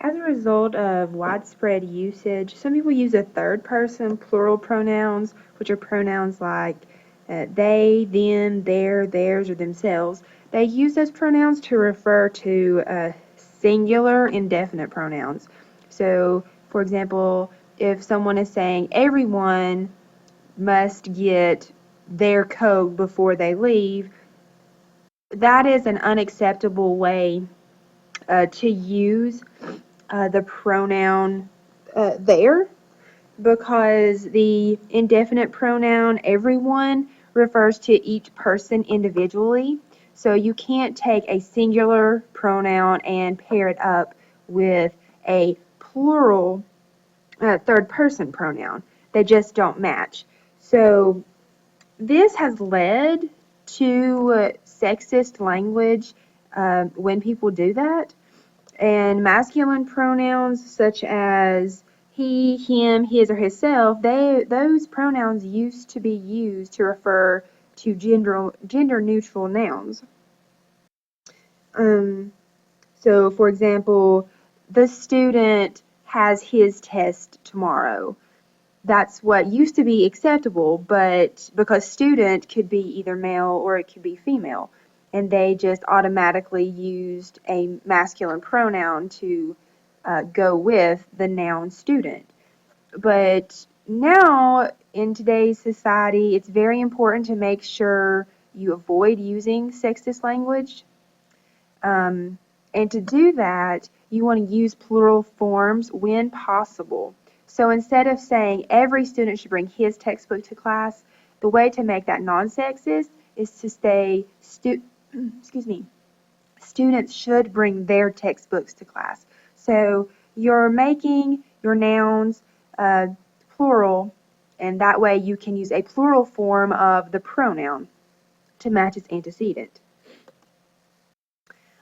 As a result of widespread usage, some people use a third person plural pronouns, which are pronouns like they, them, their, theirs, or themselves. They use those pronouns to refer to singular indefinite pronouns. So, for example, if someone is saying everyone must get their coat before they leave, that is an unacceptable way to use the pronoun there, because the indefinite pronoun everyone refers to each person individually. So you can't take a singular pronoun and pair it up with a plural third person pronoun. They just don't match. So this has led to sexist language when people do that. And masculine pronouns such as he, him, his, or himself, those pronouns used to be used to refer to gender neutral nouns. Um, so, for example, the student has his test tomorrow. That's what used to be acceptable, but because student could be either male or it could be female, and they just automatically used a masculine pronoun to go with the noun student. But now, in today's society, it's very important to make sure you avoid using sexist language. Um, and to do that, you want to use plural forms when possible. So instead of saying every student should bring his textbook to class, the way to make that non-sexist is to say, excuse me, students should bring their textbooks to class. So you're making your nouns uh, plural, and that way you can use a plural form of the pronoun to match its antecedent.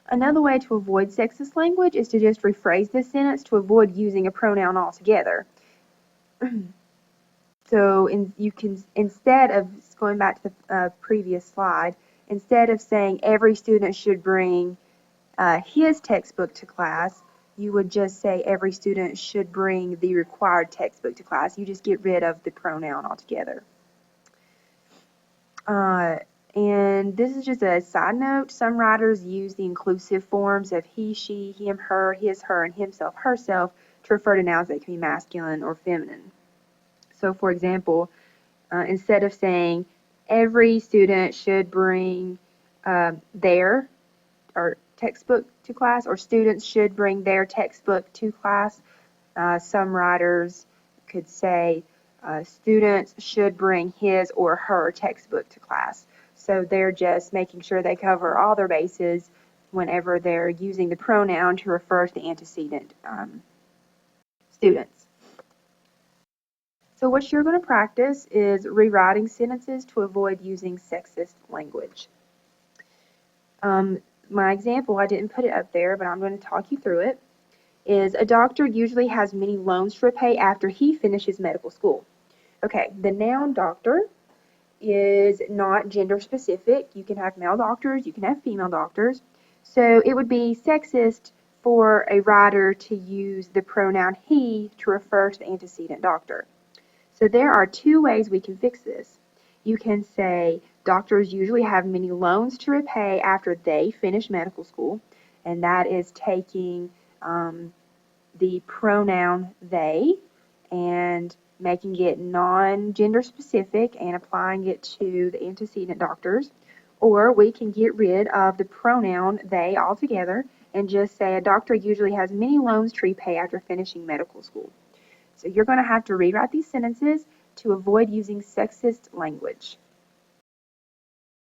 Another way to avoid sexist language is to just rephrase the sentence to avoid using a pronoun altogether. So you can, instead of going back to the previous slide, instead of saying every student should bring his textbook to class, you would just say every student should bring the required textbook to class. You just get rid of the pronoun altogether. And this is just a side note. Some writers use the inclusive forms of he, she, him, her, his, her, and himself, herself to refer to nouns that can be masculine or feminine. So, for example, instead of saying every student should bring their or textbook to class, or students should bring their textbook to class, some writers could say students should bring his or her textbook to class. So they're just making sure they cover all their bases whenever they're using the pronoun to refer to the antecedent students. So what you're going to practice is rewriting sentences to avoid using sexist language. My example, I didn't put it up there, but I'm going to talk you through it, is a doctor usually has many loans to repay after he finishes medical school. Okay, the noun doctor is not gender specific. You can have male doctors, you can have female doctors. So it would be sexist for a writer to use the pronoun he to refer to the antecedent doctor. So there are two ways we can fix this. You can say doctors usually have many loans to repay after they finish medical school, and that is taking the pronoun they and making it non-gender specific and applying it to the antecedent doctors. Or we can get rid of the pronoun they altogether and just say a doctor usually has many loans to repay after finishing medical school. So you're going to have to rewrite these sentences to avoid using sexist language.